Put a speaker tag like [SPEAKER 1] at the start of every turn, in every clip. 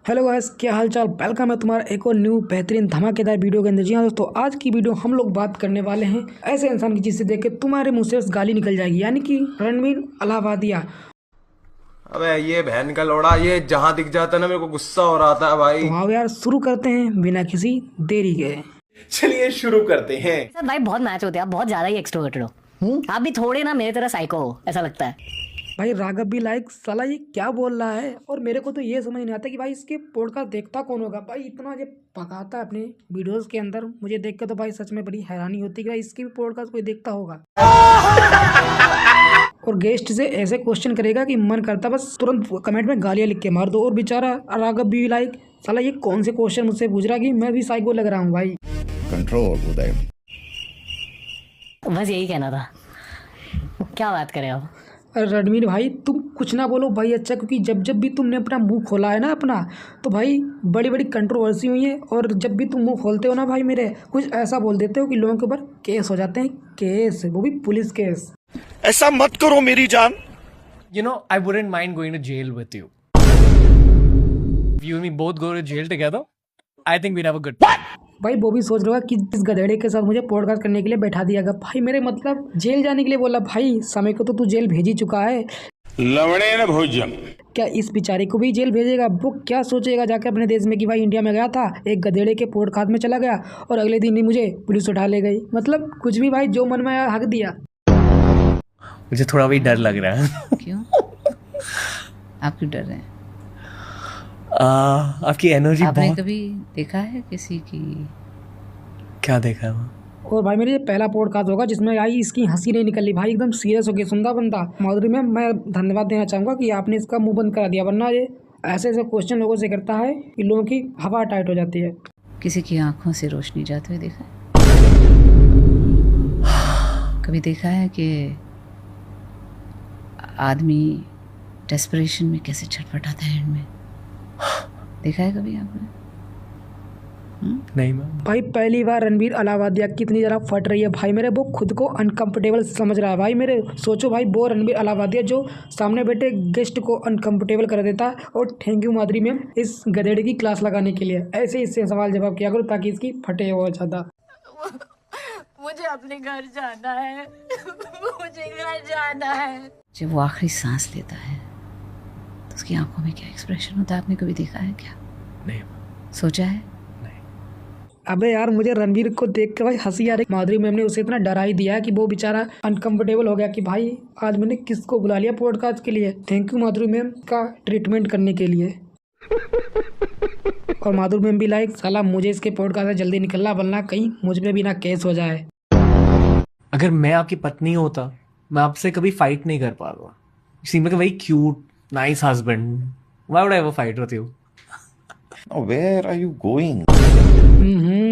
[SPEAKER 1] Hello guys, क्या हाल चाल। Welcome है तुम्हारा एक और न्यू बेहतरीन धमाकेदार वीडियो के अंदर। जी हाँ दोस्तों, आज की वीडियो हम लोग बात करने वाले हैं ऐसे इंसान की जिससे देख के तुम्हारे मुंह से गाली निकल जाएगी, यानी कि रणवीर अलाहाबादिया।
[SPEAKER 2] अबे ये बहन का लोड़ा, ये जहां दिख जाता है ना मेरे को गुस्सा हो रहा था भाई।
[SPEAKER 1] तो आओ यार, शुरू करते हैं बिना किसी देरी के।
[SPEAKER 2] चलिए शुरू करते हैं।
[SPEAKER 3] सर भाई बहुत मैच होते हैं, आप बहुत ज्यादा ही एक्सट्रोवर्टेड हो। आप भी थोड़े ना मेरे तरह साइको हो, ऐसा लगता है।
[SPEAKER 1] भाई राघव भी लाइक साला ये क्या बोल रहा है, और मेरे को तो ये समझ नहीं आता कि भाई इसके पॉडकास्ट देखता कौन होगा। भाई इतना ये पकाता है अपने वीडियोस के अंदर, मुझे देख के तो भाई सच में बड़ी हैरानी होती है कि भाई इसकी भी पॉडकास्ट कोई देखता होगा। और गेस्ट से ऐसे क्वेश्चन करेगा कि मन करता बस तुरंत कमेंट में गालियां लिख के मार दो। और बेचारा राघव भी लाइक साला ये कौन से क्वेश्चन मुझसे पूछ रहा कि मैं भी साइको लग रहा हूँ भाई।
[SPEAKER 4] कंट्रोल उदय।
[SPEAKER 3] बस यही कहना था, क्या बात करें आप।
[SPEAKER 1] रणवीर भाई तुम कुछ ना बोलो भाई, अच्छा, क्योंकि जब जब भी तुमने अपना मुंह खोला है ना अपना, तो भाई बड़ी बड़ी कंट्रोवर्सी हुई है। और जब भी तुम मुंह खोलते हो ना भाई मेरे, कुछ ऐसा बोल देते हो कि लोगों के ऊपर केस हो जाते हैं, केस, वो भी पुलिस केस।
[SPEAKER 4] ऐसा मत करो मेरी जान।
[SPEAKER 5] You know, I wouldn't mind going to jail with you. If you and me both go to jail together, I think we'd have a good time.
[SPEAKER 1] भाई वो भी सोच रहा होगा कि इस गधेड़े के साथ मुझे पॉडकास्ट करने के लिए बैठा दिया गया। भाई मेरे मतलब जेल जाने के लिए बोला। भाई समय को तो तू जेल भेज ही चुका है,
[SPEAKER 4] लवणे न भोजन।
[SPEAKER 1] क्या इस बेचारे को भी जेल भेजेगा? वो क्या सोचेगा जाके अपने देश में कि भाई इंडिया में गया था, एक गधेड़े के पॉडकास्ट में चला गया और अगले दिन ही मुझे पुलिस उठा ले गई। मतलब कुछ भी भाई, जो मन में आया हक दिया।
[SPEAKER 5] मुझे थोड़ा भी डर लग रहा है।
[SPEAKER 6] क्यों? आप क्यों डर रहे हैं?
[SPEAKER 5] आपकी एनर्जी
[SPEAKER 6] आपने
[SPEAKER 5] बहुत।
[SPEAKER 6] कभी देखा है किसी की?
[SPEAKER 5] क्या देखा है वो?
[SPEAKER 1] और भाई मेरे ये पहला पॉडकास्ट होगा जिसमें आई इसकी हंसी नहीं निकली। भाई एकदम सीरियस होकर सुनता बंदा। माधुरी मैम, मैं धन्यवाद देना चाहूँगा कि आपने इसका मुंह बंद करा दिया, वरना ये ऐसे ऐसे क्वेश्चन लोगों से करता है कि लोगों की हवा टाइट हो जाती है।
[SPEAKER 6] किसी की आंखों से रोशनी जाते हुए देखा है? कभी देखा है कि आदमी डेस्परेशन में कैसे छटपटाता है एंड में? देखा है कभी आपने?
[SPEAKER 5] नहीं मैम।
[SPEAKER 1] भाई पहली बार रणवीर अलाहाबादिया कितनी ज़रा फट रही है भाई मेरे, वो खुद को अनकंफर्टेबल समझ रहा है भाई मेरे। सोचो भाई, वो रणवीर अलाहाबादिया जो सामने बैठे गेस्ट को अनकंफर्टेबल कर देता है। और थैंक यू माधुरी मैम इस गधेड़े की क्लास लगाने के लिए। ऐसे इससे सवाल जवाब किया करो ताकि इसकी फटे और ज़्यादा।
[SPEAKER 7] मुझे अपने घर जाना है। मुझे घर जाना है।
[SPEAKER 6] जब वो आखिरी सांस लेता है तो उसकी आंखों में क्या एक्सप्रेशन होता है, आपने कभी देखा है क्या?
[SPEAKER 5] नहीं।
[SPEAKER 6] सोचा है?
[SPEAKER 1] अबे यार, मुझे रणवीर को देख के भाई हंसी आ रही। माधुरी मैम ने उसे इतना डरा ही दिया है कि वो बेचारा अनकंफर्टेबल हो गया कि भाई आज मैंने किसको बुला लिया पॉडकास्ट के लिए। थैंक यू माधुरी मैम का ट्रीटमेंट करने के लिए। और माधुरी मैम भी लाइक साला मुझे इसके पॉडकास्ट से जल्दी निकलना, वरना कहीं मुझ पे भी ना केस हो जाए।
[SPEAKER 5] अगर मैं आपकी पत्नी होता, मैं आपसे कभी फाइट नहीं कर पाता। You seem like a very cute, nice husband. Why would I ever fight with you?
[SPEAKER 4] Now where are you going?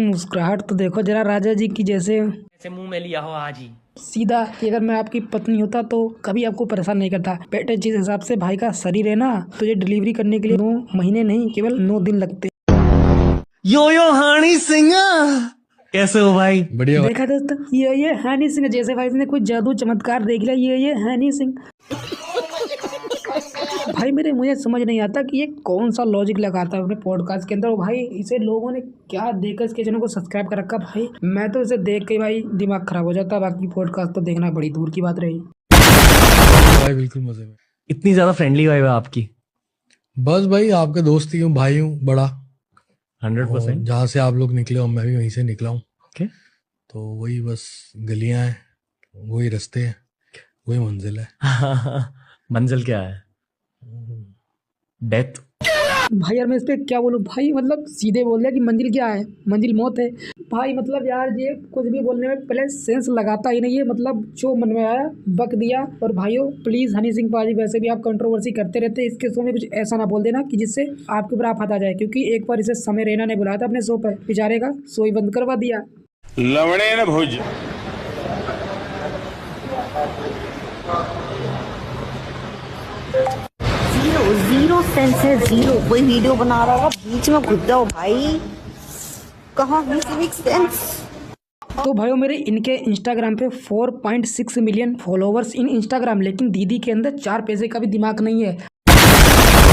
[SPEAKER 1] मुस्कुराहट तो देखो जरा राजा जी की जैसे।
[SPEAKER 5] ऐसे मुंह में लिया हो आज ही।
[SPEAKER 1] सीधा कि अगर मैं आपकी पत्नी होता तो कभी आपको परेशान नहीं करता। बेटे जिस हिसाब से भाई का शरीर है ना, तो ये डिलीवरी करने के लिए 9 महीने नहीं केवल 9 दिन लगते।
[SPEAKER 5] यो हनी सिंह, कैसे हो भाई? बढ़िया।
[SPEAKER 1] देखा दोस्तों, ये हनी सिंह जैसे भाई ने कोई जादू चमत्कार देख लिया। ये हनी सिंह भाई मेरे, मुझे समझ नहीं आता कि ये कौन सा लॉजिक लगाता है अपने पॉडकास्ट के अंदर। और भाई इसे लोगों ने क्या देखकर इसके चैनल को सब्सक्राइब कर रखा। भाई मैं तो इसे देख के भाई दिमाग खराब हो जाता। बाकी पॉडकास्ट तो देखना बड़ी दूर की बात रही।
[SPEAKER 8] भाई बिल्कुल मजे में।
[SPEAKER 5] इतनी ज्यादा फ्रेंडली वाइब है आपकी।
[SPEAKER 8] बस भाई आपका दोस्त ही हूँ, भाई हूँ बड़ा।
[SPEAKER 5] 100%।
[SPEAKER 8] जहाँ से आप लोग निकले हो मैं भी वहीं से निकला हूँ।
[SPEAKER 5] Okay.
[SPEAKER 8] तो वही बस गलियां हैं, वही रास्ते हैं, वही मंजिल है।
[SPEAKER 5] मंजिल क्या है? डेथ।
[SPEAKER 1] भाई यार मैं इस पर क्या बोलूँ भाई, मतलब सीधे बोल दिया कि मंजिल क्या है, मंजिल मौत है। भाई मतलब यार ये कुछ भी बोलने में पहले सेंस लगाता ही नहीं है। मतलब जो मन में आया बक दिया। और भाइयों प्लीज़ हनी सिंह पाजी, वैसे भी आप कंट्रोवर्सी करते रहते हैं, इसके शो में कुछ ऐसा ना बोल देना कि जिससे आपके ऊपर आफत आ जाए। क्योंकि एक बार इसे समय रैना ने बुलाया था अपने शो पर, बेचारे का शो ही बंद करवा दिया।
[SPEAKER 4] लवणे न भोजन।
[SPEAKER 9] जीरो सेंस है, जीरो। कोई वीडियो बना रहा होगा, बीच में घुस जाओ भाई। कहाँ है सिविक सेंस?
[SPEAKER 1] तो भाइयों मेरे इनके इंस्टाग्राम पे 4.6 मिलियन फॉलोवर्स इन इंस्टाग्राम, लेकिन दीदी के अंदर 4 पैसे का भी दिमाग नहीं है।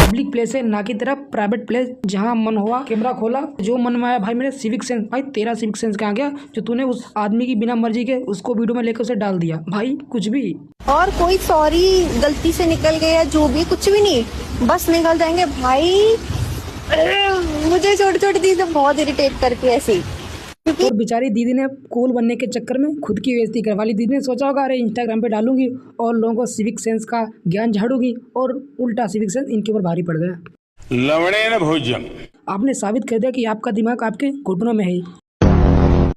[SPEAKER 1] पब्लिक प्लेस है, ना की तरह प्राइवेट प्लेस जहाँ मन हुआ कैमरा खोला, जो मन में आया। भाई मेरे सिविक सेंस, भाई तेरा सिविक सेंस कहाँ गया जो तूने उस आदमी की बिना मर्जी के उसको वीडियो में लेकर उसे डाल दिया। भाई कुछ भी,
[SPEAKER 9] और कोई सॉरी गलती से निकल गया जो भी, कुछ भी नहीं, बस निकल जाएंगे भाई। मुझे छोटी छोटी चीजें बहुत इरिटेट करती है ऐसी।
[SPEAKER 1] और बेचारी दीदी ने कूल बनने के चक्कर में खुद की बेइज्जती करवा ली। दीदी ने सोचा होगा अरे इंस्टाग्राम पे डालूंगी और लोगों को सिविक सेंस का ज्ञान झाड़ूंगी, और उल्टा सिविक सेंस इनके ऊपर भारी पड़ गया।
[SPEAKER 4] लवणेन भोज्यम।
[SPEAKER 1] आपने साबित कर दिया कि आपका दिमाग आपके घुटनों में है।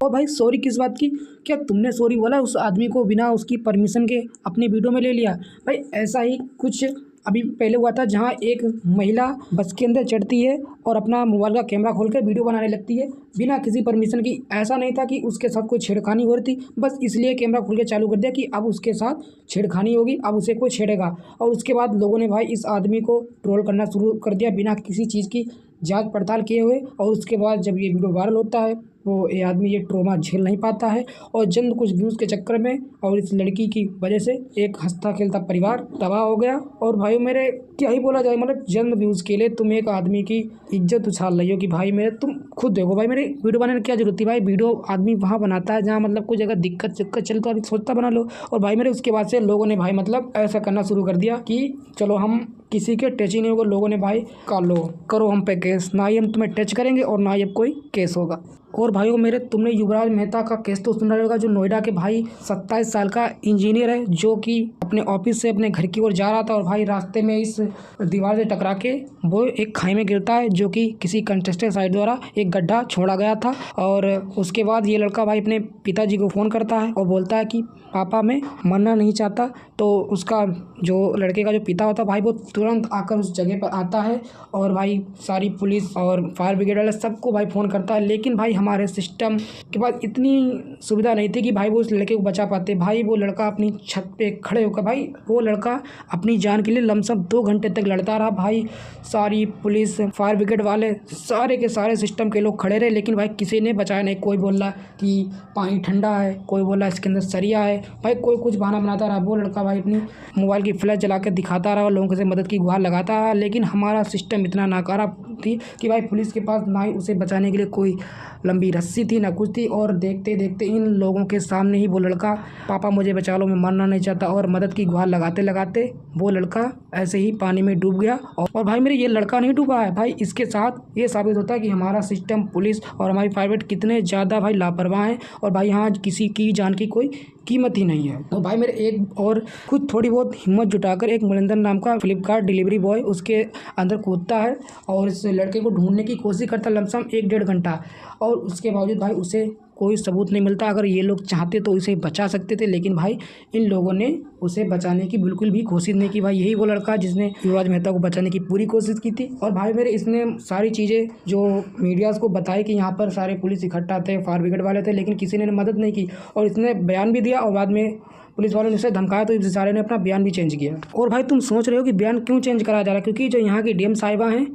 [SPEAKER 1] और भाई सॉरी किस बात की? क्या तुमने सॉरी बोला उस आदमी को बिना उसकी परमिशन के अपनी वीडियो में ले लिया? भाई ऐसा ही कुछ अभी पहले हुआ था, जहाँ एक महिला बस के अंदर चढ़ती है और अपना मोबाइल का कैमरा खोल कर वीडियो बनाने लगती है बिना किसी परमिशन की। ऐसा नहीं था कि उसके साथ कोई छेड़खानी हो रही थी, बस इसलिए कैमरा खोल के चालू कर दिया कि अब उसके साथ छेड़खानी होगी, अब उसे कोई छेड़ेगा। और उसके बाद लोगों ने भाई इस आदमी को ट्रोल करना शुरू कर दिया बिना किसी चीज़ की जांच पड़ताल किए हुए। और उसके बाद जब ये वीडियो वायरल होता है, वो ये आदमी ये ट्रॉमा झेल नहीं पाता है और जल्द कुछ व्यूज़ के चक्कर में और इस लड़की की वजह से एक हंसता खेलता परिवार तबाह हो गया। और भाई मेरे क्या ही बोला जाए, मतलब जल्द व्यूज़ के लिए तुम एक आदमी की इज्जत उछाल रही हो कि भाई मेरे, तुम खुद देखो भाई मेरे वीडियो बनाने की क्या जरूरत थी? भाई वीडियो आदमी वहाँ बनाता है जहाँ मतलब कोई जगह दिक्कत चल तो सोचता बना लो। और भाई मेरे उसके बाद से लोगों ने भाई मतलब ऐसा करना शुरू कर दिया कि चलो हम किसी के टच ही नहीं होगा। लोगों ने भाई करो हम पे केस, ना ही हम तुम्हें टच करेंगे और ना ही अब कोई केस होगा। और भाइयों मेरे, तुमने युवराज मेहता का केस तो सुना होगा, जो नोएडा के भाई 27 साल का इंजीनियर है, जो कि अपने ऑफिस से अपने घर की ओर जा रहा था और भाई रास्ते में इस दीवार से टकरा के वो एक खाई में गिरता है, जो कि किसी कंटेस्टेंट साइड द्वारा एक गड्ढा छोड़ा गया था। और उसके बाद ये लड़का भाई अपने पिताजी को फ़ोन करता है और बोलता है कि पापा मैं मरना नहीं चाहता। तो उसका जो लड़के का जो पिता होता है भाई, वो तुरंत आकर उस जगह पर आता है और भाई सारी पुलिस और फायर ब्रिगेड वाले सबको भाई फ़ोन करता है। लेकिन भाई हमारे सिस्टम के पास इतनी सुविधा नहीं थी कि भाई वो उस लड़के को बचा पाते। भाई वो लड़का अपनी छत पे खड़े होकर, भाई वो लड़का अपनी जान के लिए लमसम 2 घंटे तक लड़ता रहा। भाई सारी पुलिस फायर ब्रिगेड वाले सारे के सारे सिस्टम के लोग खड़े रहे, लेकिन भाई किसी ने बचाया नहीं। कोई बोल रहा कि पानी ठंडा है, कोई बोल रहा इसके अंदर सरिया है, भाई कोई कुछ बहाना बनाता रहा। वो लड़का भाई अपनी मोबाइल की फ्लैश जला कर दिखाता रहा और लोगों से मदद की गुहार लगाता रहा। लेकिन हमारा सिस्टम इतना नाकारा थी कि भाई पुलिस के पास ना ही उसे बचाने के लिए कोई लंबी रस्सी थी ना कुछ थी। और देखते देखते इन लोगों के सामने ही वो लड़का पापा मुझे बचा लो, मैं मरना नहीं चाहता, और मदद की गुहार लगाते लगाते वो लड़का ऐसे ही पानी में डूब गया। और भाई मेरे ये लड़का नहीं डूबा है भाई, इसके साथ ये साबित होता है कि हमारा सिस्टम, पुलिस और हमारी फायर ब्रिगेड कितने ज़्यादा भाई लापरवाह हैं। और भाई यहाँ किसी की जान की कोई कीमत ही नहीं है। तो भाई मेरे एक और खुद थोड़ी बहुत हिम्मत जुटाकर एक मलिंदर नाम का फ्लिपकार्ट डिलीवरी बॉय उसके अंदर कूदता है और इस लड़के को ढूंढने की कोशिश करता है लमसम 1-1.5 घंटा, और उसके बावजूद भाई उसे कोई सबूत नहीं मिलता। अगर ये लोग चाहते तो इसे बचा सकते थे, लेकिन भाई इन लोगों ने उसे बचाने की बिल्कुल भी कोशिश नहीं की। भाई यही वो लड़का जिसने युवराज मेहता को बचाने की पूरी कोशिश की थी। और भाई मेरे इसने सारी चीज़ें जो मीडियाज़ को बताई कि यहाँ पर सारे पुलिस इकट्ठा थे, फायर ब्रिगेड वाले थे, लेकिन किसी ने मदद नहीं की। और इसने बयान भी दिया और बाद में पुलिस वालों ने उसे धमकाया तो इस बेचारे ने अपना बयान भी चेंज किया। और भाई तुम सोच रहे हो कि बयान क्यों चेंज करा जा रहा है? क्योंकि जो यहाँ की डीएम साहिबा हैं,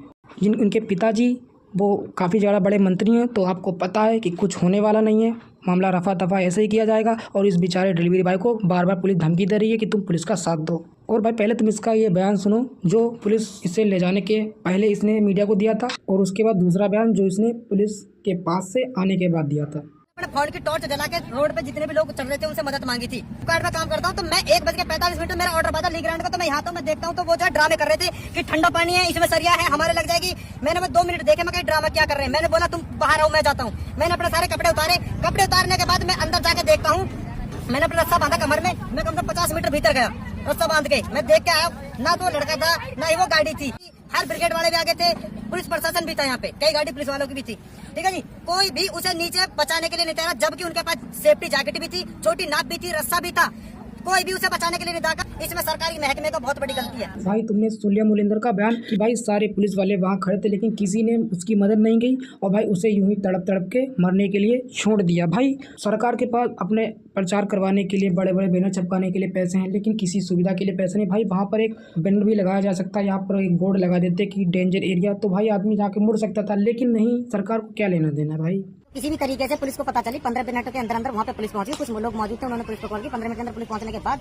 [SPEAKER 1] जिन उनके पिताजी वो काफ़ी ज़्यादा बड़े मंत्री हैं, तो आपको पता है कि कुछ होने वाला नहीं है, मामला रफा दफा ऐसे ही किया जाएगा। और इस बेचारे डिलीवरी बॉय को बार बार पुलिस धमकी दे रही है कि तुम पुलिस का साथ दो। और भाई पहले तुम इसका ये बयान सुनो जो पुलिस इसे ले जाने के पहले इसने मीडिया को दिया था, और उसके बाद दूसरा बयान जो इसने पुलिस के पास से आने के बाद दिया था।
[SPEAKER 3] फोन की टॉर्च जला के रोड पे जितने भी लोग चल रहे थे उनसे मदद मांगी थी। कार्ड में काम करता हूँ तो मैं 1:45 में मेरा ऑर्डर पाता लीग ग्राउंड का, तो मैं यहाँ तो मैं देखता हूँ तो वो जो है ड्रामे कर रहे थे कि ठंडा पानी है, इसमें सरिया है, हमारे लग जाएगी। मैंने 2 मिनट देखे, मैं ड्रामा क्या कर रहे हैं। मैंने बोला तुम बाहर आओ, मैं जाता हूँ। मैंने अपने सारे कपड़े उतारे, कपड़े उतारने के बाद मैं अंदर जाके देखता हूँ, मैंने अपना रस्सा बांधा कमर में, मैं कम से कम 50 मीटर भीतर गया, रस्सा बांध के मैं देख के आया, ना तो लड़का था ना ही वो गाड़ी थी। हर ब्रिगेड वाले भी आगे थे, पुलिस प्रशासन भी था यहाँ पे, कई गाड़ी पुलिस वालों की भी थी, ठीक है जी। कोई भी उसे नीचे बचाने के लिए नहीं तैयार, जबकि उनके पास सेफ्टी जैकेट भी थी, छोटी नाप भी थी, रस्सा भी था, कोई भी उसे बचाने के लिए नहीं था। इसमें सरकारी महकमे का बहुत बड़ी गलती है।
[SPEAKER 1] भाई तुमने सुन लिया मुलिंदर का बयान कि भाई सारे पुलिस वाले वहाँ खड़े थे, लेकिन किसी ने उसकी मदद नहीं की और भाई उसे यूं ही तड़प तड़प के मरने के लिए छोड़ दिया। भाई सरकार के पास अपने प्रचार करवाने के लिए, बड़े बड़े बैनर छपकाने के लिए पैसे हैं, लेकिन किसी सुविधा के लिए पैसे नहीं। भाई वहाँ पर एक बैनर भी लगाया जा सकता है, यहाँ पर एक बोर्ड लगा देते कि डेंजर एरिया, तो भाई आदमी जाके मुड़ सकता था, लेकिन नहीं, सरकार को क्या लेना देना। भाई
[SPEAKER 3] किसी भी तरीके से पुलिस को पता चली, 15 मिनट के अंदर अंदर वहाँ पे पुलिस पहुंची, कुछ लोग मौजूद थे, उन्होंने पुलिस को कॉल की। 15 मिनट के अंदर पुलिस पहुंचने के बाद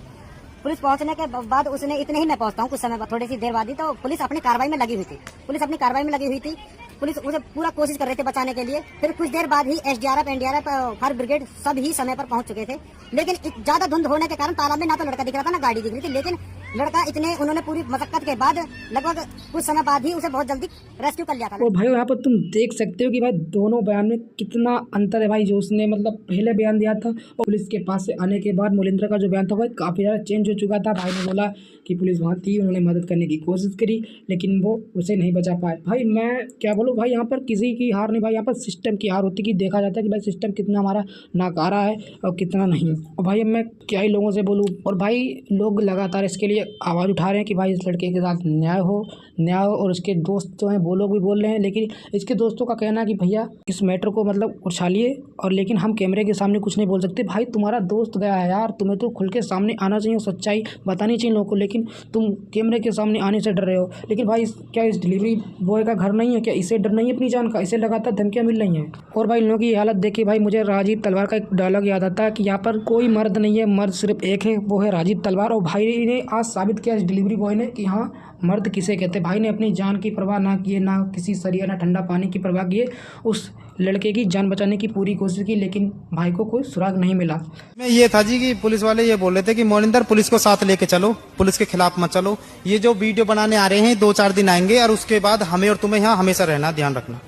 [SPEAKER 3] पुलिस पहुंचने के बाद उसने इतने ही मैं पहुंचता हूं कुछ समय बाद, थोड़ी सी देर बाद ही, तो पुलिस अपनी कार्रवाई में लगी हुई थी। पुलिस उसे पूरा कोशिश कर रही थी बचाने के लिए। फिर कुछ देर बाद ही एसडीआरएफ, एनडीआरएफ, फायर ब्रिगेड सब ही समय पर पहुंच चुके थे। लेकिन ज्यादा धुंध होने के कारण तालाब में ना तो लड़का दिख रहा था ना गाड़ी दिख रही थी। लेकिन लड़का उन्होंने पूरी मशक्कत के बाद लगभग कुछ समय बाद ही उसे बहुत जल्दी रेस्क्यू कर लिया था।
[SPEAKER 1] और भाई यहाँ पर तुम देख सकते हो कि भाई दोनों बयान में कितना अंतर है भाई। जो उसने मतलब पहले बयान दिया था और पुलिस के पास से आने के बाद मोलिंद्रा का जो बयान था भाई काफ़ी ज़्यादा चेंज हो चुका था। भाई ने बोला कि पुलिस वहाँ थी, उन्होंने मदद करने की कोशिश करी लेकिन वो उसे नहीं बचा पाए। भाई मैं क्या बोलूँ भाई, यहाँ पर किसी की हार नहीं भाई, यहाँ पर सिस्टम की हार होती कि देखा जाता है कि भाई सिस्टम कितना हमारा नाकारा है और कितना नहीं। और भाई अब मैं क्या ही लोगों से बोलूँ। और भाई लोग लगातार इसके लिए आवाज़ उठा रहे हैं कि भाई इस लड़के के साथ न्याय हो। और इसके दोस्त जो हैं वो लोग भी बोल रहे हैं, लेकिन इसके दोस्तों का कहना है कि भैया इस मैटर को मतलब उछालिए और लेकिन हम कैमरे के सामने कुछ नहीं बोल सकते। भाई तुम्हारा दोस्त गया है यार, तुम्हें तो खुल के सामने आना चाहिए, सच्चाई बतानी चाहिए लोगों को, लेकिन तुम कैमरे के सामने आने से डर रहे हो। लेकिन भाई क्या इस डिलीवरी बॉय का घर नहीं है क्या? इसे डर नहीं है अपनी जान का? इसे लगातार धमकियाँ मिल रही हैं। और भाई इन लोगों की हालत देखी भाई, मुझे राजीव तलवार का एक डायलॉग याद आता है कि यहाँ पर कोई मर्द नहीं है, मर्द सिर्फ एक है, वो है राजीव तलवार। और भाई ने आज साबित किया इस डिलीवरी बॉय ने कि हाँ मर्द किसे कहते हैं। भाई ने अपनी जान की परवाह ना किए, ना किसी सरिया ना ठंडा पानी की परवाह किए, उस लड़के की जान बचाने की पूरी कोशिश की, लेकिन भाई को कोई सुराग नहीं मिला।
[SPEAKER 10] मैं ये था जी कि पुलिस वाले ये बोल रहे थे कि मोनिंदर पुलिस को साथ लेके चलो, पुलिस के खिलाफ मत चलो। ये जो वीडियो बनाने आ रहे हैं 2-4 दिन आएंगे और उसके बाद हमें और तुम्हें यहाँ हमेशा रहना, ध्यान रखना।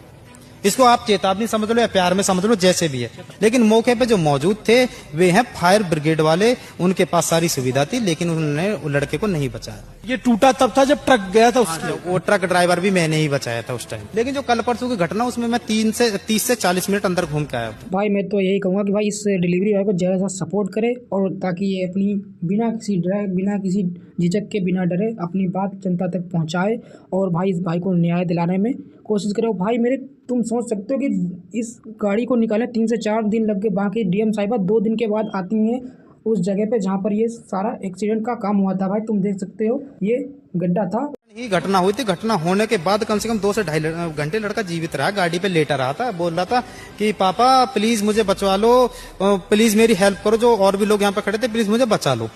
[SPEAKER 10] इसको आप चेतावनी समझ लो या प्यार में समझ लो, जैसे भी है। लेकिन मौके पे जो मौजूद थे वे हैं फायर ब्रिगेड वाले, उनके पास सारी सुविधा थी लेकिन उन्होंने लड़के को नहीं बचाया।
[SPEAKER 8] ये टूटा तब था जब ट्रक गया था उसके।
[SPEAKER 10] वो ट्रक ड्राइवर भी मैंने ही बचाया था उस टाइम। लेकिन जो कल परसों की घटना उसमें मैं 30 से 40 मिनट अंदर घूम के आया था।
[SPEAKER 1] भाई मैं तो यही कहूँगा कि भाई इस डिलीवरी बॉय को ज़्यादा सा सपोर्ट करे और ताकि ये अपनी बिना किसी डरे, बिना किसी झिझक के, बिना डरे अपनी बात जनता तक पहुँचाए और भाई इस भाई को न्याय दिलाने में कोशिश करे। और भाई मेरे तुम सोच सकते हो कि इस गाड़ी को निकाले 3 से 4 दिन लग गए। बाकी डीएम साहिबा 2 दिन के बाद आती हैं उस जगह पे जहाँ पर ये सारा एक्सीडेंट का काम हुआ था। भाई तुम देख सकते हो ये गड्ढा था।
[SPEAKER 10] ये घटना हुई थी, घटना होने के बाद कम से कम 2 से 2.5 घंटे लड़का जीवित रहा, गाड़ी पे लेटा रहा था। बोल रहा था कि पापा प्लीज मुझे बचवा लो, प्लीज मेरी हेल्प करो, जो और भी लोग यहाँ पे खड़े थे प्लीज मुझे बचा लो।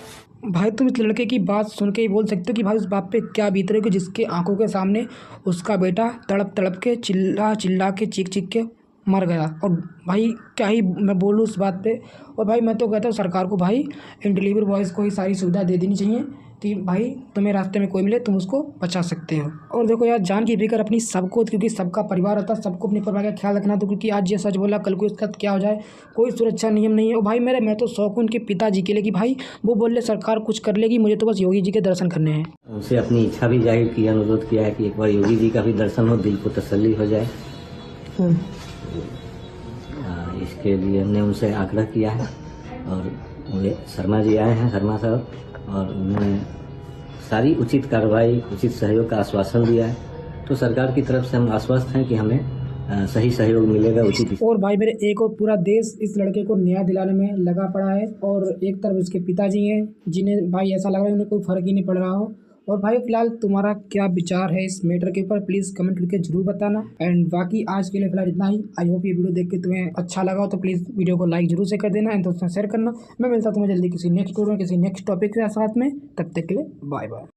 [SPEAKER 1] भाई तुम इस लड़के की बात सुन के ही बोल सकते हो कि भाई उस बाप पे क्या बीत रही है कि जिसके आंखों के सामने उसका बेटा तड़प तड़प के चिल्ला के चीख के मर गया। और भाई क्या ही मैं बोलूँ उस बात पे। और भाई मैं तो कहता हूँ सरकार को भाई इन डिलीवरी बॉयज़ को ही सारी सुविधा दे देनी चाहिए कि भाई तुम्हें रास्ते में कोई मिले तुम उसको बचा सकते हो। और देखो यार जान की फिक्र अपनी सबको, क्योंकि सबका परिवार होता है, सबको अपने परिवार का ख्याल रखना। तो क्योंकि आज ये सच बोला कल को इसका क्या हो जाए, कोई सुरक्षा नियम नहीं है। और भाई मैं तो शौक हूँ उनके पिताजी के लिए कि भाई वो बोल रहे सरकार कुछ कर लेगी, मुझे तो बस योगी जी के दर्शन करने हैं।
[SPEAKER 11] उनसे अपनी इच्छा भी जाहिर की, अनुरोध किया है कि एक बार योगी जी का भी दर्शन हो, दिल को तसल्ली हो जाए। इसके लिए हमने उनसे आग्रह किया है और शर्मा जी आए हैं, शर्मा साहब, और उन्होंने सारी उचित कार्रवाई, उचित सहयोग का आश्वासन दिया है। तो सरकार की तरफ से हम आश्वस्त हैं कि हमें सही सहयोग मिलेगा उचित।
[SPEAKER 1] और भाई मेरे एक और पूरा देश इस लड़के को न्याय दिलाने में लगा पड़ा है और एक तरफ इसके पिताजी हैं जिन्हें भाई ऐसा लग रहा है उन्हें कोई फ़र्क ही नहीं पड़ रहा हो। और भाई फिलहाल तुम्हारा क्या विचार है इस मैटर के ऊपर, प्लीज़ कमेंट करके जरूर बताना। एंड बाकी आज के लिए फिलहाल इतना ही। आई होप ये वीडियो देख के तुम्हें अच्छा लगा हो तो प्लीज़ वीडियो को लाइक जरूर से कर देना एंड दोस्तों शेयर करना। मैं मिलता हूँ तुम्हें जल्दी किसी नेक्स्ट वीडियो में किसी नेक्स्ट टॉपिक के साथ में। तब तक के लिए बाय बाय।